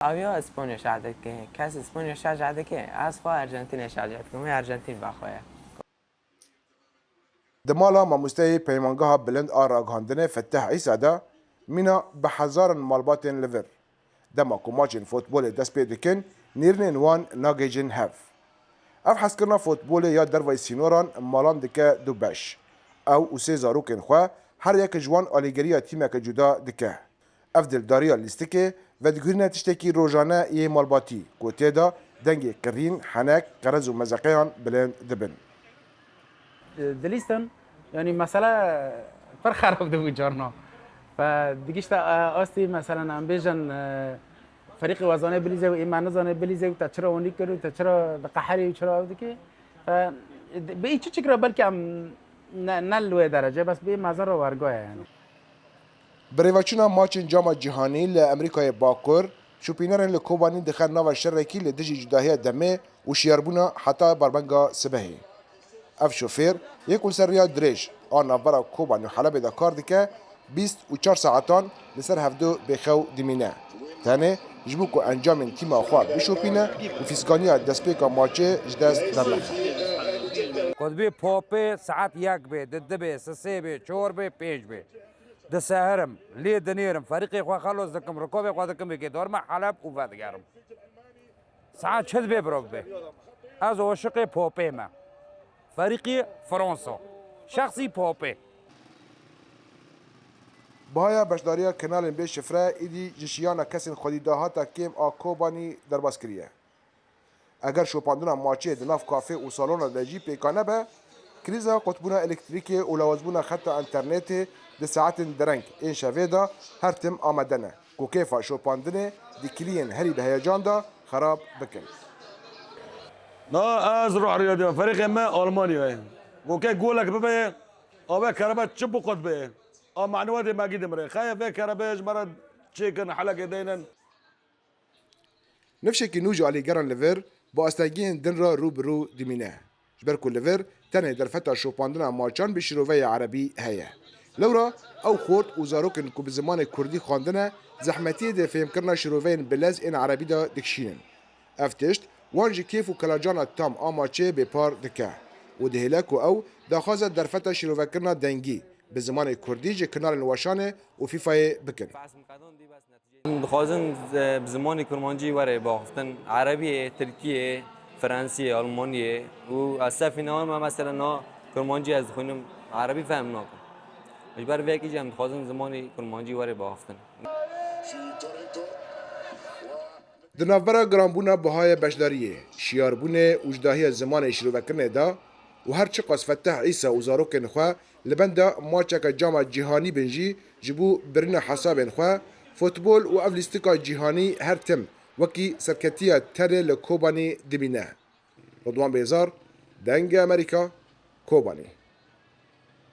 آیا اسپانیا شاهد که کس اسپانیا شاهد که اسفا ارژانتین شاهد که می ارژانتین بخواه دمالا ماموستای پیمانگاه بلند آراگاندن فتح عیسی دا مینا به هزاران مالباتین لور دما کو ماچین فوتبال دست پی دکن نیرنین وان ناگیجن هف اف حسکرنا فوتبال یا دروای سینوران مالان دکه دو بش او اوسه زاروکن خو هر یک جوان آلیگریا تیمک جدا دکه اف دلداریا لیستکه و دگرینه تشتکی روزانه یه مالباتی گوته دا دنگ کرین حنک قرز و مزقیان بلند دبن دلیستن یعنی مثلا پر خراب ده جارنا فدیگیش آستی مثلا ام بیجن فريق وزانه بليزه و ایمان نزانه بليزه و تچرا ونی کرد و تچرا قحری و چرا بود که ف به این چی چکرا بلکه ام نلوه درجه بس به مزار و ورگاه یعنی بریوچونا ماچین جام جهانی لامریکای باکور شوپینرن لکوبانی دخل ناو شرکی لدجی جداهی دمه و شیاربونا حتی بربنگا سبهی اف شوفیر یکول سریا دریج آن نافبرا کوبانی حلب دا کار دکه 24 ساعتان لسر هفدو بخو دمینه تانه جبو کو انجام تیم آخوا بشوپینه و فیسکانیا دسپیکا ماچه جدست در نخه قطبی پوپی ساعت یک به دده به سه به چهار به پنج به ده سهرم لی دنیرم فريقي خو خلص دكم ركوبي خو دكم بيجي دور مع حلب وفادقارم ساعات شد به بروك به از عاشق پوپی ما فريقي فرنسا شخصي پوپی بایا بشداریا کنال به شفره ایدی جشیانا کسین خودی داهاتا کم آکوبانی در باز کریه اگر شوپاندونا ماچه دناف کافه و سالونا دجی پیکانه به کریزا قطبونا الکتریکی و لوازبونا خط انترنت ده ساعت درنگ این شوه دا هر تم آمدنه کو کیفا شوپاندنه دی کلین هری به هیجان دا خراب بکن نا از روح رياضي فريق ما المانيا وكي جولك ببي او كربات تشبو قطبي او معنويات ما قد مري خايف في كرباج مرض تشيكن حلقه دينا نفشکی نوجو علی گران لور با استگین دن را رو برو دمینه جبر کل لور تنه در فتا شوپاندنا ماچان به شروع عربی هيا لورا او خورد وزاروکن کو به زمان کردی خواندنه زحمتی ده فهم کرنا شروعین بلز این عربی دا دکشینن افتشت وانجی کیف و کلاجانا تام آماچه به پار دکه و دهلاک او داخوازه در فتا شروع کرنا دنگی به زمان کردی جه کنار نوشانه و فیفای بکن دخوازن بزمانی کرمانجی وره باختن عربیه ترکیه فرانسیه آلمانیه و از سفینه ما مثلا نا کرمانجی از خونم عربی فهم نکن اجبار وکی جم دخوازن زمانی کرمانجی وره باختن دنابرا گرانبونا بهای بشداریه شیاربونه وجداهی زمان شروع کرنه دا و هر چه قاس فتح عیسی و زاروک نخوا لبندا ماچک جام جهانی بنجی جبو برین حساب نخوا فوتبول و افلیستیکا جهانی هر تم وکی سرکتیه تره لکوبانی دبینه رضوان بیزار دنگ امریکا کوبانی